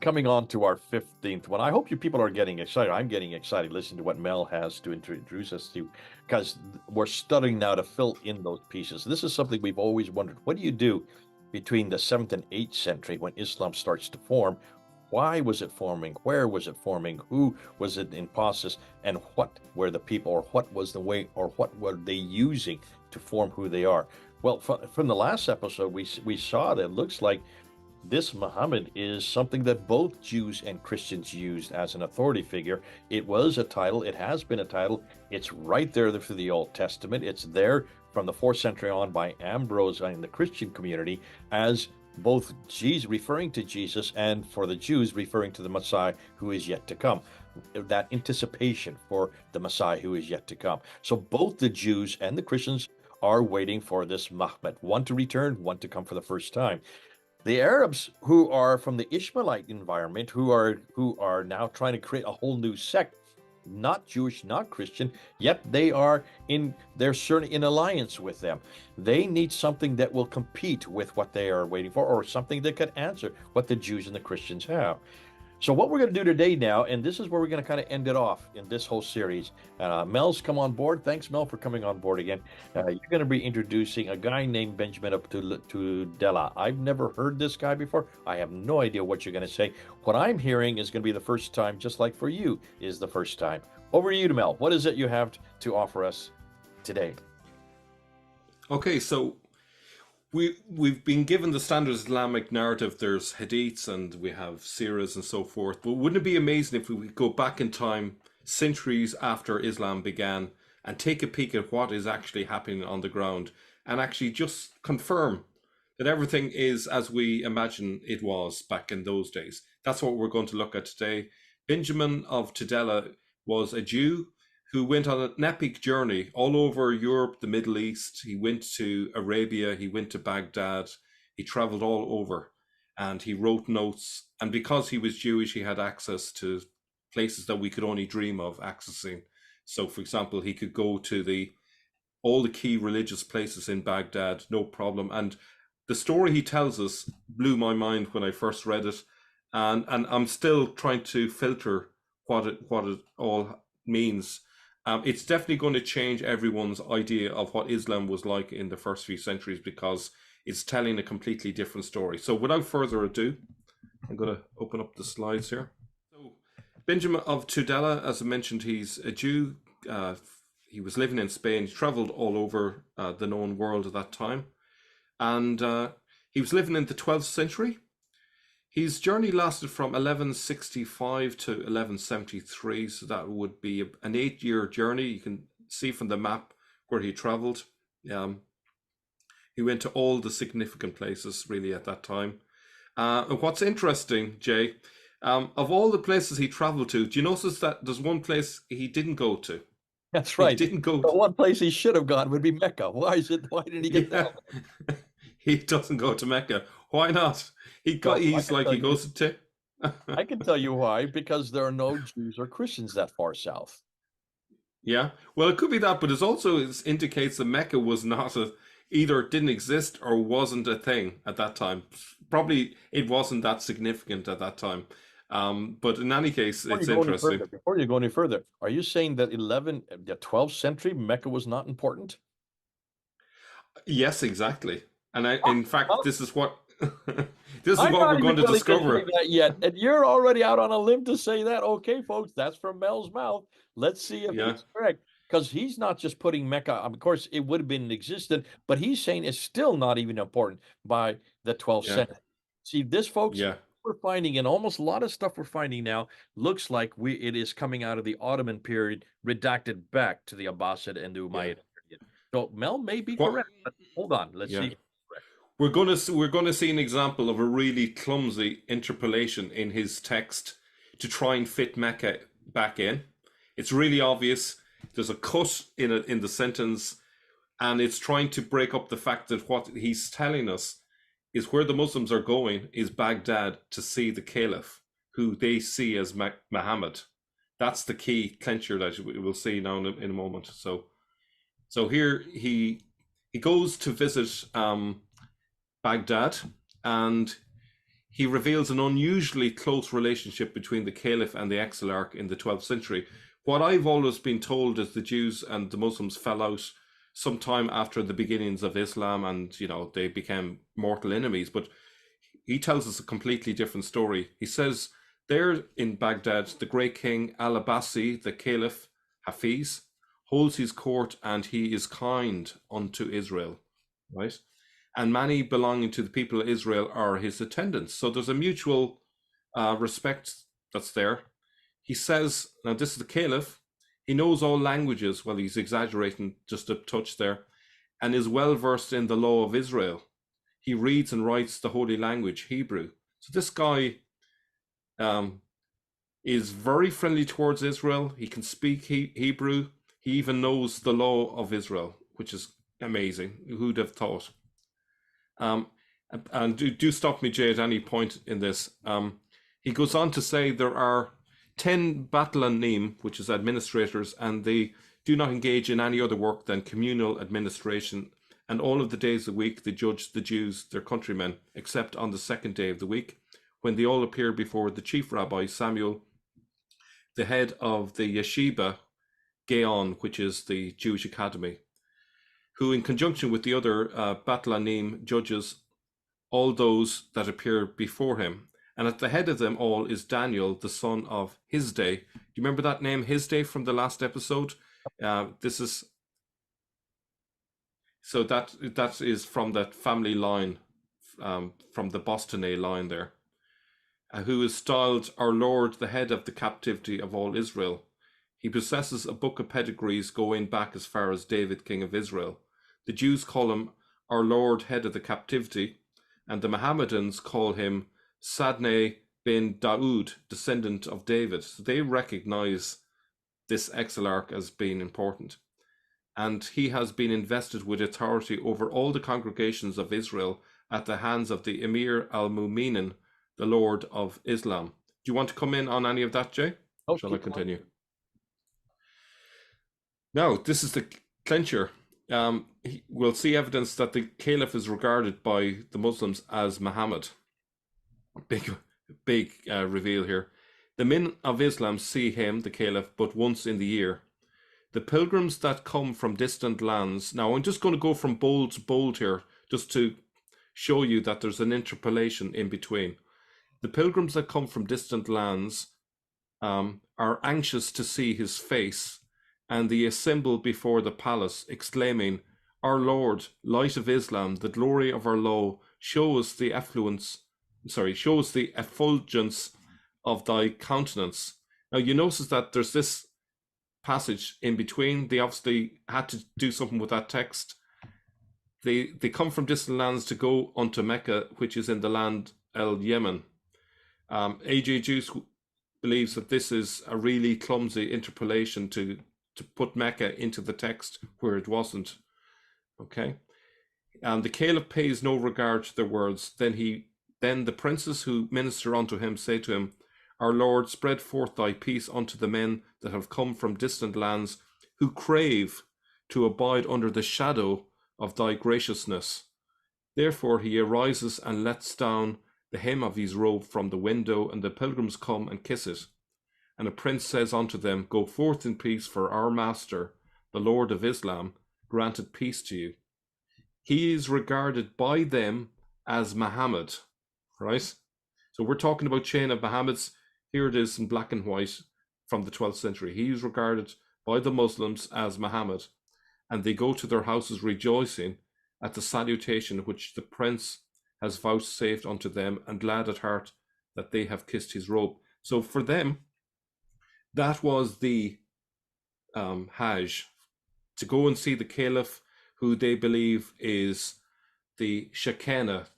coming on to our 15th one. I hope you people are getting excited. I'm getting excited listening to what Mel has to introduce us to, because we're studying now to fill in those pieces. This is something we've always wondered. What do you do between the 7th and 8th century when Islam starts to form? Why was it forming? Where was it forming? Who was it in process? And what were the people, or what was the way, or what were they using to form who they are? Well, from the last episode, we saw that it looks like this Muhammad is something that both Jews and Christians used as an authority figure. It was a title. It has been a title. It's right there through the Old Testament. It's there from the 4th century on by Ambrose in the Christian community as both Jesus referring to Jesus, and for the Jews referring to the Messiah who is yet to come. That anticipation for the Messiah who is yet to come. So both the Jews and the Christians are waiting for this Muhammad, one to return, one to come for the first time. The Arabs, who are from the Ishmaelite environment, who are now trying to create a whole new sect, not Jewish, not Christian, yet they're certainly in alliance with them. They need something that will compete with what they are waiting for, or something that could answer what the Jews and the Christians have. So what we're going to do today now, and this is where we're going to kind of end it off in this whole series. Mel's come on board. Thanks, Mel, for coming on board again. You're going to be introducing a guy named Benjamin of Tuleda. I've never heard this guy before. I have no idea what you're going to say. What I'm hearing is going to be the first time, just like for you is the first time. Over to you, Mel. What is it you have to offer us today? Okay, so we've been given the standard Islamic narrative. There's hadiths and we have seerahs and so forth. But wouldn't it be amazing if we could go back in time, centuries after Islam began, and take a peek at what is actually happening on the ground, and actually just confirm that everything is as we imagine it was back in those days? That's what we're going to look at today. Benjamin of Tudela was a Jew who went on an epic journey all over Europe, the Middle East. He went to Arabia, he went to Baghdad, he traveled all over, and he wrote notes. And because he was Jewish, he had access to places that we could only dream of accessing. So, for example, he could go to all the key religious places in Baghdad, no problem. And the story he tells us blew my mind when I first read it. And I'm still trying to filter what it all means. It's definitely going to change everyone's idea of what Islam was like in the first few centuries, because it's telling a completely different story. So without further ado, I'm going to open up the slides here. So Benjamin of Tudela, as I mentioned, he's a Jew. He was living in Spain. He traveled all over the known world at that time. And he was living in the 12th century. His journey lasted from 1165 to 1173, so that would be an 8-year journey. You can see from the map where he traveled. He went to all the significant places really at that time. And what's interesting, Jay, of all the places he traveled to, do you notice that there's one place he didn't go to? That's right. He didn't go The one place he should have gone would be Mecca. Why didn't he get down there? He doesn't go to Mecca. Why not? He goes to. I can tell you why, because there are no Jews or Christians that far south. Yeah, well, it could be that, but it indicates that Mecca was not either didn't exist or wasn't a thing at that time. Probably it wasn't that significant at that time. But in any case, it's interesting. Before you go any further, are you saying that the 12th century Mecca was not important? Yes, exactly. And in fact, this is what we're going to discover. That yet, and you're already out on a limb to say that. Okay, folks, that's from Mel's mouth. Let's see if it's correct, because he's not just putting Mecca. Of course, it would have been existent, but he's saying it's still not even important by the 12th century. See, this, folks, we're finding, and almost a lot of stuff we're finding now looks like it is coming out of the Ottoman period, redacted back to the Abbasid and the Umayyad period. So Mel may be correct, but hold on, let's see. We're going to see an example of a really clumsy interpolation in his text to try and fit Mecca back in. It's really obvious. There's a cut in the sentence, and it's trying to break up the fact that what he's telling us is where the Muslims are going is Baghdad to see the Caliph, who they see as Muhammad. That's the key clincher that we'll see now in a moment. So here he goes to visit Baghdad, and he reveals an unusually close relationship between the Caliph and the Exilarch in the 12th century. What I've always been told is the Jews and the Muslims fell out sometime after the beginnings of Islam, and they became mortal enemies. But he tells us a completely different story. He says there in Baghdad, the great king Al-Abbasi, the Caliph Hafiz, holds his court, and he is kind unto Israel, right? And many belonging to the people of Israel are his attendants. So there's a mutual respect that's there. He says, now this is the Caliph, he knows all languages, well, he's exaggerating just a touch there, and is well versed in the law of Israel. He reads and writes the holy language, Hebrew. So this guy is very friendly towards Israel. He can speak Hebrew. He even knows the law of Israel, which is amazing. Who'd have thought? And do stop me, Jay, at any point in this. He goes on to say there are 10 Batalanim, which is administrators, and they do not engage in any other work than communal administration. And all of the days of the week, they judge the Jews, their countrymen, except on the second day of the week, when they all appear before the chief rabbi, Samuel, the head of the Yeshiva, Gaon, which is the Jewish academy, who in conjunction with the other Batalanim judges all those that appear before him. And at the head of them all is Daniel, the son of Hisday. Do you remember that name, Hisday, from the last episode? This is... So that is from that family line, from the Bostonais line there, who is styled our Lord, the head of the captivity of all Israel. He possesses a book of pedigrees going back as far as David, king of Israel. The Jews call him our Lord, head of the captivity, and the Mohammedans call him Sadneh bin Daoud, descendant of David. So they recognize this exilarch as being important. And he has been invested with authority over all the congregations of Israel at the hands of the Emir al-Mu'minin, the Lord of Islam. Do you want to come in on any of that, Jay? Oh, Shall I continue? Now, this is the clincher. We'll see evidence that the Caliph is regarded by the Muslims as Muhammad. Big reveal here. The men of Islam see him, the Caliph, but once in the year. The pilgrims that come from distant lands. Now, I'm just going to go from bold to bold here, just to show you that there's an interpolation in between. The pilgrims that come from distant lands are anxious to see his face, and they assemble before the palace, exclaiming, "Our Lord, light of Islam, the glory of our law, show us the effulgence of thy countenance." Now you notice that there's this passage in between. They obviously had to do something with that text. They come from distant lands to go unto Mecca, which is in the land El Yemen. AJ Juice believes that this is a really clumsy interpolation to put Mecca into the text where it wasn't. Okay. And the Caliph pays no regard to their words. Then the princes who minister unto him say to him, "Our Lord, spread forth thy peace unto the men that have come from distant lands, who crave to abide under the shadow of thy graciousness." Therefore he arises and lets down the hem of his robe from the window, and the pilgrims come and kiss it. And a prince says unto them, "Go forth in peace, for our master, the Lord of Islam, granted peace to you." He is regarded by them as Muhammad, right? So we're talking about chain of Muhammad's. Here it is in black and white from the 12th century. He is regarded by the Muslims as Muhammad, and they go to their houses rejoicing at the salutation which the prince has vouchsafed unto them, and glad at heart that they have kissed his robe. So for them, that was the Hajj, to go and see the Caliph, who they believe is the Shekinah,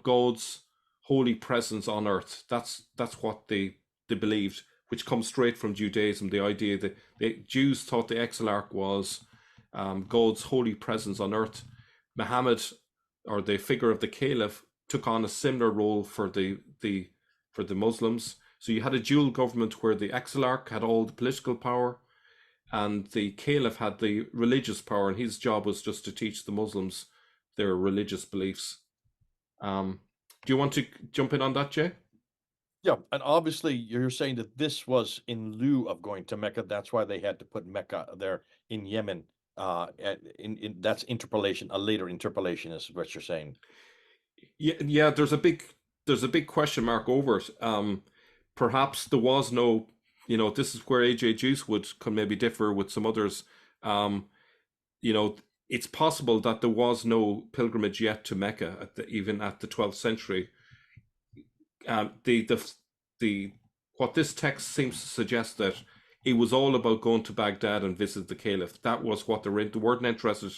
God's holy presence on earth. That's what they believed, which comes straight from Judaism. The idea that the Jews thought the Exilarch was God's holy presence on earth. Muhammad, or the figure of the Caliph, took on a similar role for the Muslims. So you had a dual government where the Exilarch had all the political power, and the Caliph had the religious power, and his job was just to teach the Muslims their religious beliefs. Do you want to jump in on that, Jay? Yeah, and obviously you're saying that this was in lieu of going to Mecca. That's why they had to put Mecca there in Yemen. In that's interpolation. A later interpolation is what you're saying. Yeah, yeah. There's a big question mark over it. Perhaps there was no, this is where AJ Juice would can maybe differ with some others. Um, you know, it's possible that there was no pilgrimage yet to Mecca even at the 12th century. The what this text seems to suggest that it was all about going to Baghdad and visit the Caliph. That was what they weren't interested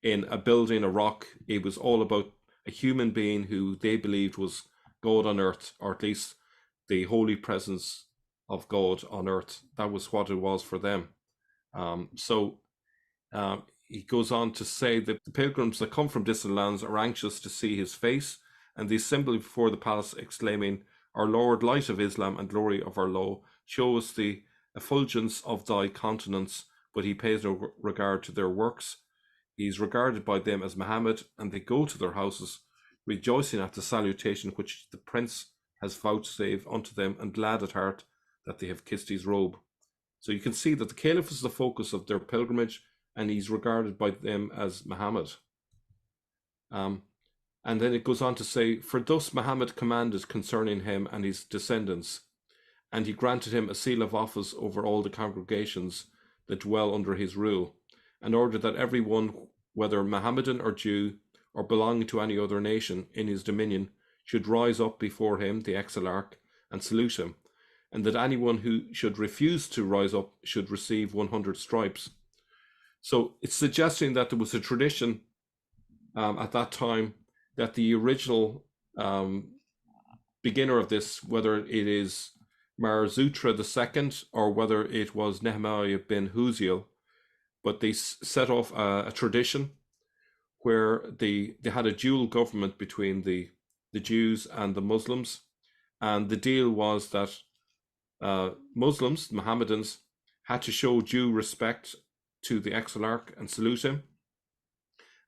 in a building, a rock. It was all about a human being who they believed was God on earth, or at least the holy presence of God on earth. That was what it was for them. He goes on to say that the pilgrims that come from distant lands are anxious to see his face, and they assemble before the palace, exclaiming, "Our Lord, light of Islam and glory of our law, show us the effulgence of thy countenance," but he pays no regard to their works. He is regarded by them as Muhammad, and they go to their houses, rejoicing at the salutation which the prince has vouchsafed unto them, and glad at heart that they have kissed his robe. So you can see that the caliph is the focus of their pilgrimage, and he's regarded by them as Muhammad. And then it goes on to say, "For thus Muhammad commanded concerning him and his descendants, and he granted him a seal of office over all the congregations that dwell under his rule, in order that every one, whether Mohammedan or Jew, or belonging to any other nation in his dominion, should rise up before him, the exilarch, and salute him, and that anyone who should refuse to rise up should receive 100 stripes." So it's suggesting that there was a tradition at that time that the original beginner of this, whether it is Marzutra II or whether it was Nehemiah bin Huziel, but they set off a tradition where they had a dual government between the Jews and the Muslims. And the deal was that Muslims, Mohammedans, had to show due respect to the exilarch and salute him.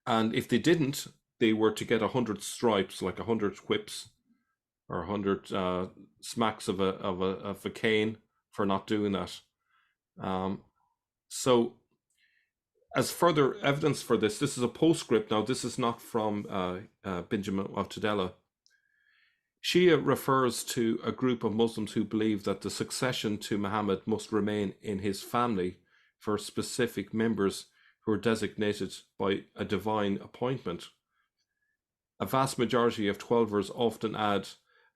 And if they didn't, they were to get 100 stripes, like 100 whips or 100 smacks of a cane for not doing that. So as further evidence for this is a postscript. Now, this is not from Benjamin of Tudela. Shia refers to a group of Muslims who believe that the succession to Muhammad must remain in his family for specific members who are designated by a divine appointment. A vast majority of Twelvers often add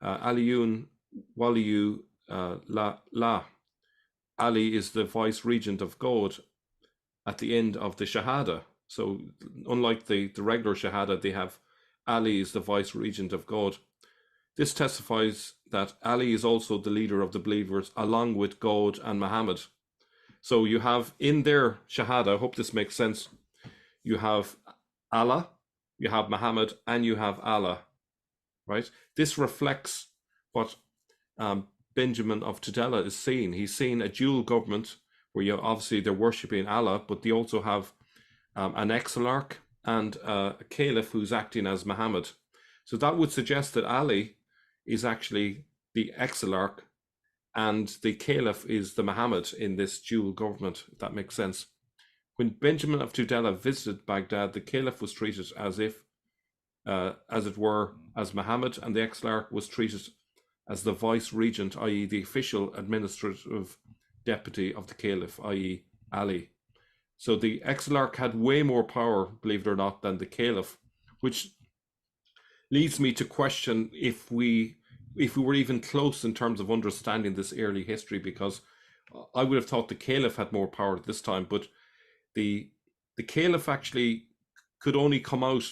Aliyun Waliyu La. Ali is the vice regent of God at the end of the Shahada. So unlike the regular Shahada, they have Ali is the vice regent of God. This testifies that Ali is also the leader of the believers along with God and Muhammad. So you have in their Shahada, I hope this makes sense, you have Allah, you have Muhammad, and you have Allah, right? This reflects what Benjamin of Tudela is seeing. He's seeing a dual government where obviously they're worshipping Allah, but they also have an exilarch and a caliph who's acting as Muhammad. So that would suggest that Ali is actually the exilarch and the caliph is the Muhammad in this dual government, if that makes sense. When Benjamin of Tudela visited Baghdad, the caliph was treated as if, as it were, as Muhammad, and the exilarch was treated as the vice regent, i.e., the official administrative deputy of the caliph, i.e., Ali. So the exilarch had way more power, believe it or not, than the caliph, which leads me to question if we were even close in terms of understanding this early history, because I would have thought the caliph had more power at this time, but the caliph actually could only come out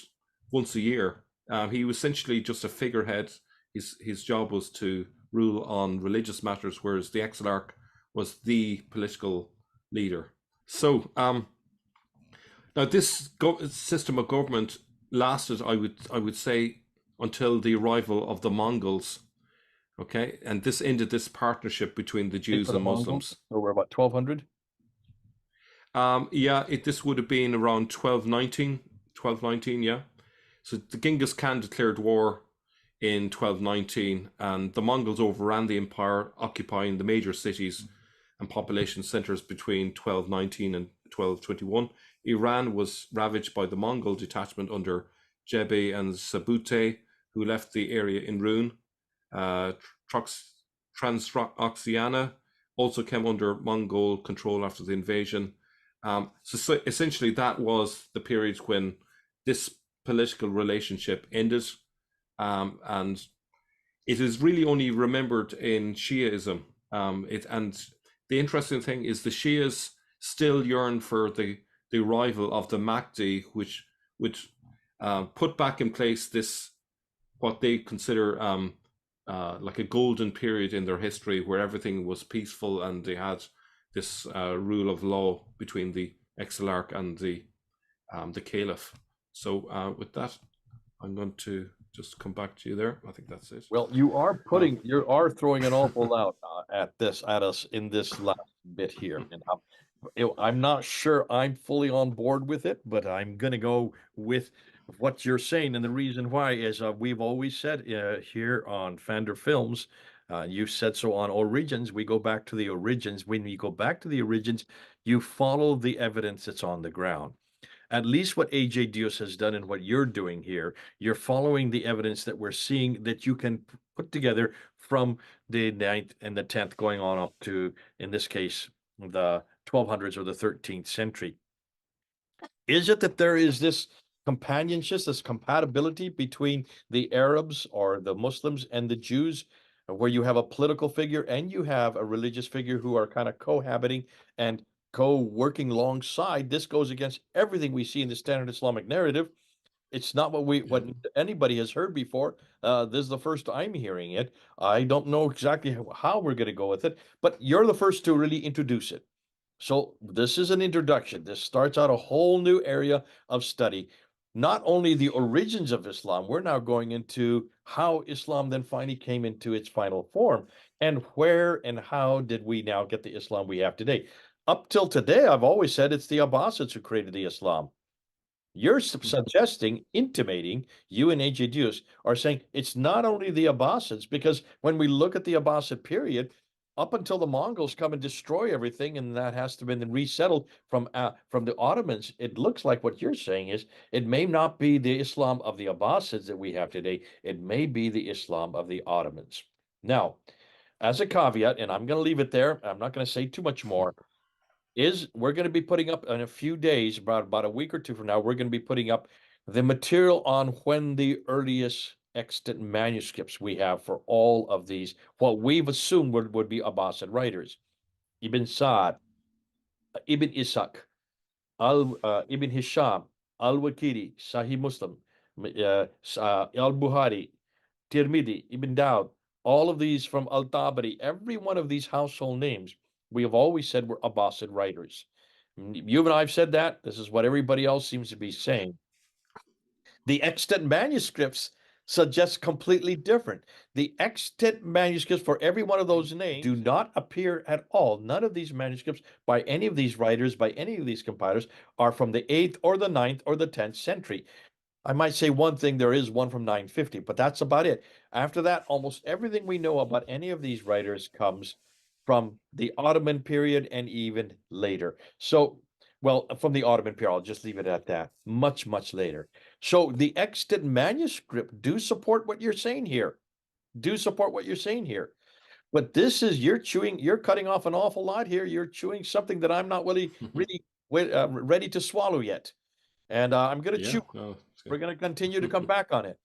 once a year. He was essentially just a figurehead. His job was to rule on religious matters, whereas the exilarch was the political leader. So now this system of government lasted, I would say, until the arrival of the Mongols. Okay, and this ended this partnership between the Jews and Muslims. So we're about 1200. This would have been around 1219. Yeah. So the Genghis Khan declared war in 1219, and the Mongols overran the empire, occupying the major cities and population centers between 1219 and 1221. Iran was ravaged by the Mongol detachment under Jebe and Sabute, who left the area in ruin. Uh, Transoxiana also came under Mongol control after the invasion. So essentially, that was the period when this political relationship ended, and it is really only remembered in Shiaism. And the interesting thing is the Shias still yearn for the arrival of the Mahdi, which put back in place this what they consider like a golden period in their history where everything was peaceful and they had this rule of law between the Exilarch and the Caliph. So with that, I'm going to just come back to you there. I think that's it. Well, you are throwing an awful lot at us in this last bit here, and I'm not sure I'm fully on board with it, but I'm going to go with what you're saying, and the reason why is we've always said here on Fander Films. You said so on Origins. We go back to the origins. When you go back to the origins, you follow the evidence that's on the ground. At least what AJ Dios has done and what you're doing here, you're following the evidence that we're seeing that you can put together from the 9th and the 10th going on up to, in this case, the 1200s or the 13th century. Is it that there is this companionship, this compatibility between the Arabs or the Muslims and the Jews, where you have a political figure and you have a religious figure who are kind of cohabiting and co-working alongside? This goes against everything we see in the standard Islamic narrative. It's not what Yeah. anybody has heard before. This is the first I'm hearing it. I don't know exactly how we're going to go with it, but you're the first to really introduce it. So this is an introduction. This starts out a whole new area of study. Not only the origins of Islam, we're now going into how Islam then finally came into its final form, and where and how did we now get the Islam we have today. Up till today, I've always said it's the Abbasids who created the Islam. You're suggesting, intimating, you and AJ Diaz are saying it's not only the Abbasids, because when we look at the Abbasid period, up until the Mongols come and destroy everything, and that has to be then resettled from the Ottomans. It looks like what you're saying is it may not be the Islam of the Abbasids that we have today. It may be the Islam of the Ottomans. Now, as a caveat, and I'm going to leave it there, I'm not going to say too much more, is we're going to be putting up in a few days, about a week or two from now, we're going to be putting up the material on when the earliest extant manuscripts we have for all of these, what we've assumed would be Abbasid writers. Ibn Sa'd, Ibn Ishaq, Ibn Hisham, Al-Waqidi, Sahih Muslim, Al-Buhari, Tirmidhi, Ibn Dawud, all of these from Al-Tabari, every one of these household names, we have always said were Abbasid writers. You and I have said that. This is what everybody else seems to be saying. The extant manuscripts suggest completely different. The extant manuscripts for every one of those names do not appear at all. None of these manuscripts by any of these writers, by any of these compilers, are from the 8th or the 9th or the 10th century. I might say one thing, there is one from 950, but that's about it. After that, almost everything we know about any of these writers comes from the Ottoman period and even later. So, well, from the Ottoman period, I'll just leave it at that. Much, much later. So the extant manuscript do support what you're saying here. Do support what you're saying here. But this is you're cutting off an awful lot here. You're chewing something that I'm not really ready to swallow yet. And I'm going to Yeah. chew. No, We're going to continue to come back on it.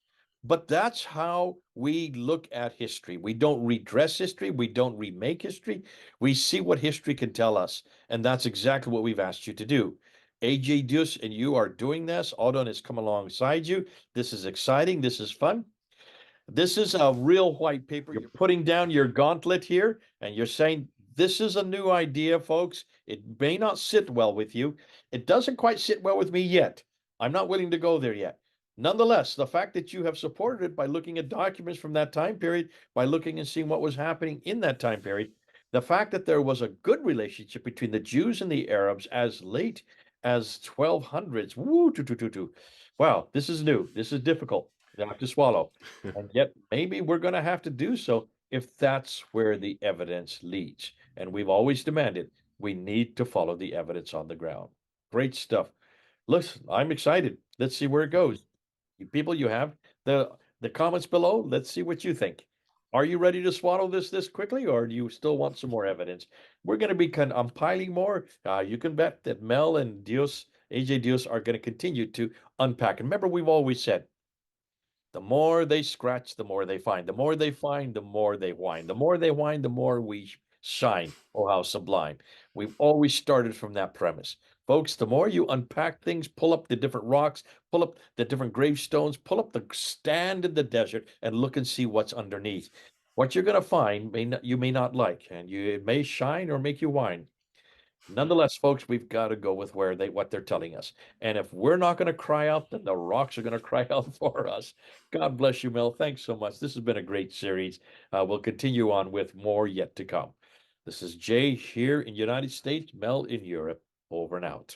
But that's how we look at history. We don't redress history. We don't remake history. We see what history can tell us. And that's exactly what we've asked you to do. AJ Deus and you are doing this. Audon has come alongside you. This is exciting. This is fun. This is a real white paper. You're putting down your gauntlet here and you're saying, this is a new idea, folks. It may not sit well with you. It doesn't quite sit well with me yet. I'm not willing to go there yet. Nonetheless, the fact that you have supported it by looking at documents from that time period, by looking and seeing what was happening in that time period, the fact that there was a good relationship between the Jews and the Arabs as late as 1200s. Woo, wow, this is new. This is difficult. have to swallow. And yet, maybe we're going to have to do so if that's where the evidence leads. And we've always demanded we need to follow the evidence on the ground. Great stuff. Listen, I'm excited. Let's see where it goes. You people, you have the comments below. Let's see what you think. Are you ready to swallow this quickly, or do you still want some more evidence? We're going to be compiling more. You can bet that Mel and Dios, AJ Dios, are going to continue to unpack. And remember, we've always said the more they scratch, the more they find. The more they find, the more they whine. The more they whine, the more we shine. Oh, how sublime. We've always started from that premise. Folks, the more you unpack things, pull up the different rocks, pull up the different gravestones, pull up the stand in the desert, and look and see what's underneath. What you're going to find you may not like, and it may shine or make you whine. Nonetheless, folks, we've got to go with what they're telling us. And if we're not going to cry out, then the rocks are going to cry out for us. God bless you, Mel. Thanks so much. This has been a great series. We'll continue on with more yet to come. This is Jay here in United States, Mel in Europe. Over and out.